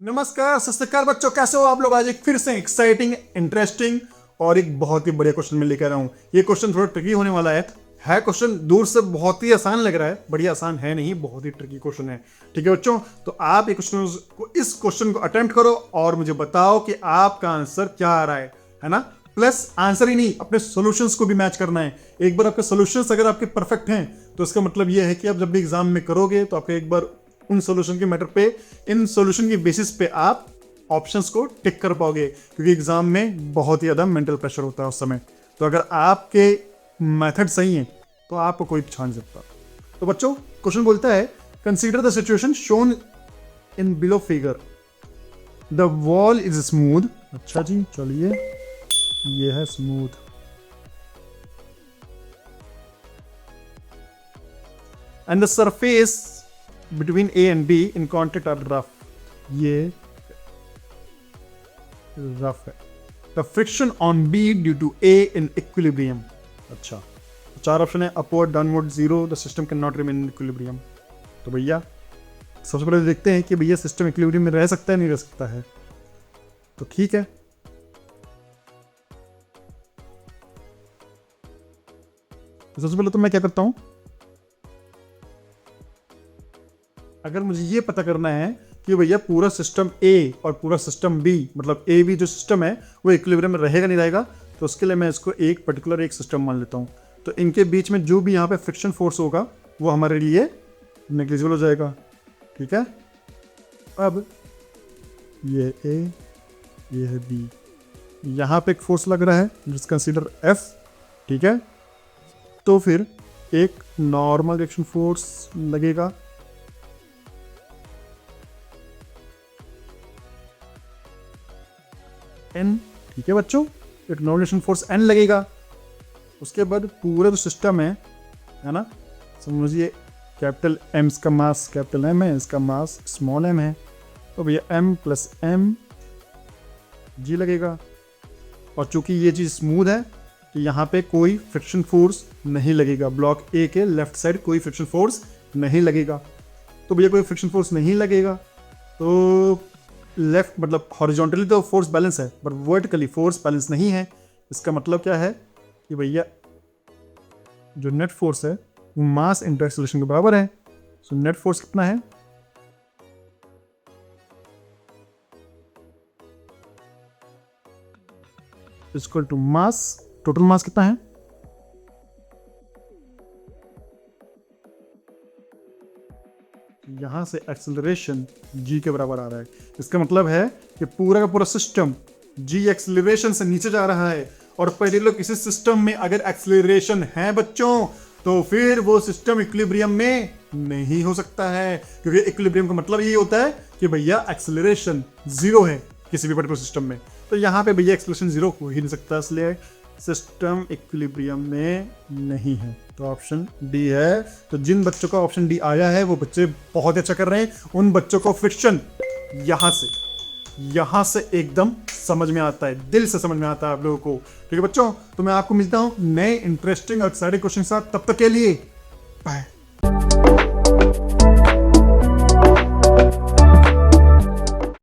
नमस्कार सत श्री अकाल बच्चों, कैसे हो आप लोग। आज एक फिर से एक्साइटिंग, इंटरेस्टिंग और एक बहुत ही बढ़िया क्वेश्चन में लेकर आया हूं। ये क्वेश्चन थोड़ा ट्रिकी होने वाला है क्वेश्चन दूर से बहुत ही आसान लग रहा है, बढ़िया आसान है नहीं, बहुत ही ट्रिकी क्वेश्चन है। ठीक है बच्चों, तो आप इस क्वेश्चन को अटेम्प्ट करो और मुझे बताओ कि आपका आंसर क्या आ रहा है ना। प्लस आंसर ही नहीं, अपने सॉल्यूशंस को भी मैच करना है। एक बार आपके सॉल्यूशंस अगर आपके परफेक्ट हैं तो इसका मतलब ये है कि आप जब भी एग्जाम में करोगे तो आपके एक बार उन सॉल्यूशन के मैटर पे, इन सॉल्यूशन की बेसिस पे आप ऑप्शंस को टिक कर पाओगे, क्योंकि एग्जाम में बहुत ही ज्यादा मेंटल प्रेशर होता है उस समय। तो अगर आपके मेथड सही हैं तो आपको कोई पछाड़ नहीं सकता। तो बच्चों, क्वेश्चन बोलता है consider the situation shown in below figure, the wall is smooth. अच्छा जी, चलिए, ये है smooth. And the surface between A and B in contact are rough. ये rough है। The friction on B due to A in equilibrium. अच्छा, तो चार option है, upward, downward, zero. The system cannot remain in equilibrium. तो भैया सबसे पहले देखते हैं कि भैया सिस्टम इक्विलिब्रियम में रह सकता है नहीं रह सकता है। तो ठीक है, तो सबसे पहले तो मैं क्या करता हूं, अगर मुझे ये पता करना है कि भैया पूरा सिस्टम ए और पूरा सिस्टम बी, मतलब ए बी जो सिस्टम है वो इक्विलिब्रियम में रहेगा नहीं रहेगा, तो उसके लिए मैं इसको एक पर्टिकुलर एक सिस्टम मान लेता हूँ। तो इनके बीच में जो भी यहाँ पे फ्रिक्शन फोर्स होगा वो हमारे लिए नेग्लिजिबल हो जाएगा। ठीक है, अब ये ए, ये है बी, यहाँ पे एक फोर्स लग रहा है जिस कंसीडर एफ। ठीक है, तो फिर एक नॉर्मल रिएक्शन फोर्स लगेगा, एन। ठीक है बच्चों, एक नॉर्मल फोर्स एन लगेगा। उसके बाद पूरा जो सिस्टम है ना, समझिए कैपिटल एम का मास कैपिटल एम है, इसका मास स्मॉल एम है, तो भैया एम प्लस एम जी लगेगा। और चूंकि ये चीज़ स्मूथ है तो यहाँ पे कोई फ्रिक्शन फोर्स नहीं लगेगा, ब्लॉक ए के लेफ्ट साइड कोई फ्रिक्शन फोर्स नहीं लगेगा। तो भैया कोई फ्रिक्शन फोर्स नहीं लगेगा तो लेफ्ट मतलब हॉरिजॉन्टली तो फोर्स बैलेंस है, बट वर्टिकली फोर्स बैलेंस नहीं है। इसका मतलब क्या है कि भैया जो नेट फोर्स है वो मास इंटू एक्सेलरेशन के बराबर है। सो नेट फोर्स कितना है, equal to mass, total mass कितना है, यहां से एक्सेलरेशन g के बराबर आ रहा है। इसका मतलब है कि पूरा का पूरा सिस्टम g एक्सेलरेशन से नीचे जा रहा है। और पर्टिकुलर किसी सिस्टम में अगर एक्सेलरेशन है बच्चों तो फिर वो सिस्टम इक्विलिब्रियम में नहीं हो सकता है, क्योंकि इक्विलिब्रियम का मतलब ये होता है कि भैया एक्सेलरेशन जीरो है किसी भी पर्टिकुलर सिस्टम में। तो यहाँ पे भैया एक्सेलरेशन जीरो हो ही नहीं सकता, इसलिए सिस्टम इक्विलिब्रियम में नहीं है। तो ऑप्शन डी है। तो जिन बच्चों का ऑप्शन डी आया है वो बच्चे बहुत अच्छा कर रहे हैं, उन बच्चों को फ्रिक्शन यहां से एकदम समझ में आता है, दिल से समझ में आता है आप लोगों को। ठीक है बच्चों, तो मैं आपको मिलता हूं नए इंटरेस्टिंग और एक्साइटिंग क्वेश्चन के साथ, तब तक के लिए बाय।